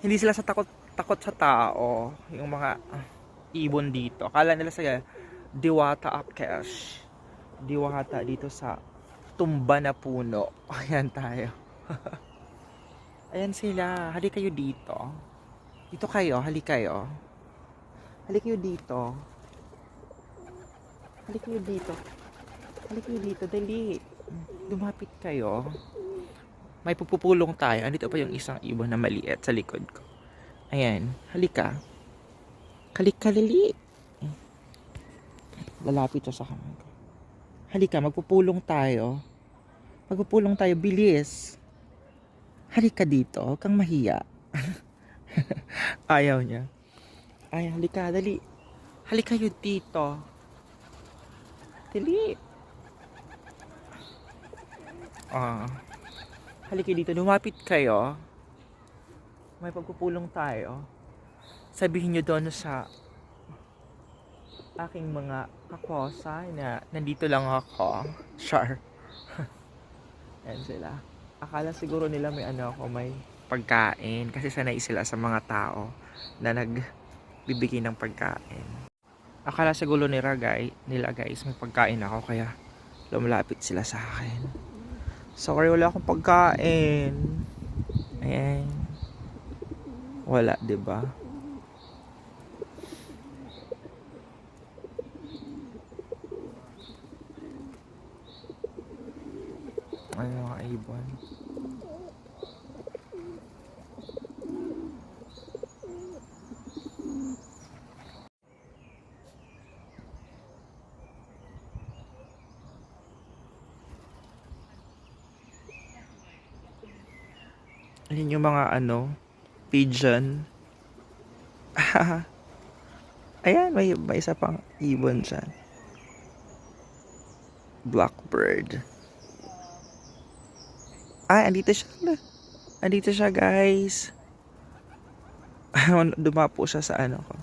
Hindi sila sa takot sa tao. Yung mga ibon dito. Akala nila sa Diwata Akesh. Diwata dito sa tumba na puno. Ayan tayo. Ayan sila. Hali kayo dito. Dito kayo. Hali kayo. Hali kayo dito. Hali kayo dito. Hali kayo dito. Dali. Lumapit kayo. May pupupulong tayo. Andito pa yung isang ibon na maliit sa likod ko. Ayan. Halika. Halika, dali. Lalapit siya sa kamay ko. Halika, magpupulong tayo. Magpupulong tayo, bilis. Halika dito, huwag kang mahiya. Ayaw niya. Ay, halika, dali. Halika yun dito. Dali. Halika dito, lumapit kayo. May pagpupulong tayo. Sabihin nyo doon sa aking mga kakosay na nandito lang ako. Char. Ayan sila. Akala siguro nila may may pagkain. Kasi sanay sila sa mga tao na nagbibigay ng pagkain. Akala siguro nila guys, may pagkain ako kaya lumalapit sila sa akin. Sorry, wala akong pagkain. Ayan. Wala, 'di ba? Ay, mga ibon. Ayun yung mga pigeon. Ayan, may isa pang ibon dyan. Blackbird. Ay, andito siya. Andito siya, guys. Dumapo siya sa ko.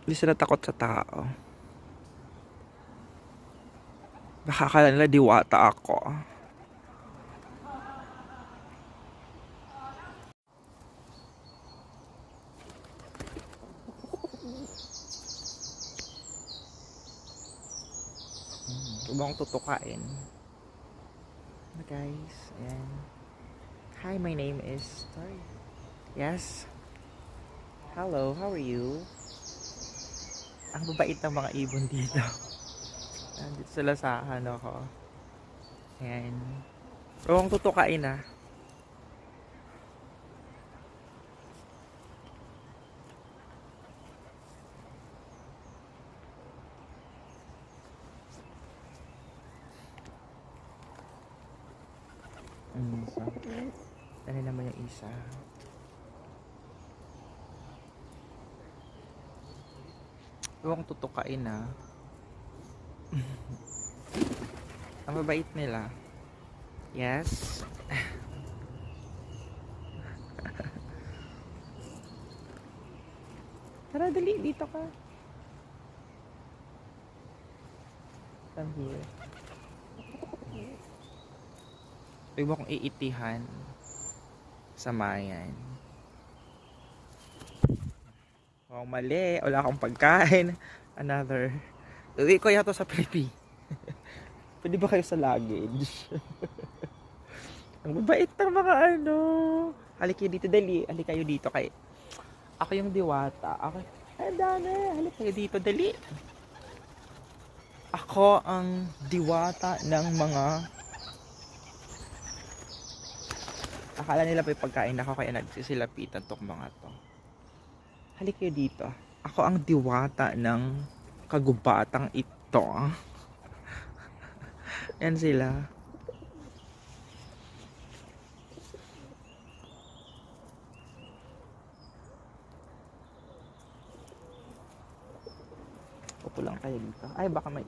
Hindi sila takot sa tao. Baka akala nila diwata ako. Huwag akong tutukain. Guys, ayan. Hi, my name is... Sorry. Yes? Hello, how are you? Ang babait ng mga ibon dito. Nandito sila sa ko. Ayan. Huwag akong tutukain ah. Isa. Ano naman yung isa? Huwag akong tutukain ah. Ang mabait nila. Yes. Tara, dali. Dito ka. Come here. Huwag mo akong iitihan. Samayan. Oh, mali. Wala akong pagkain. Another. Uwi ko yato sa Pilipinas. Pwede ba kayo sa luggage? Ang babait ng mga Halik kayo dito, dali. Halik kayo dito kay... Ako yung diwata. Ako... Ay, dana. Halik kayo dito, dali. Ako ang diwata ng mga... Akala nila may pagkain ako kaya nagsisilapitan tong mga to. Halik kayo dito. Ako ang diwata ng kagubatang ito. Yan sila. Upo lang kayo dito. Ay, baka may...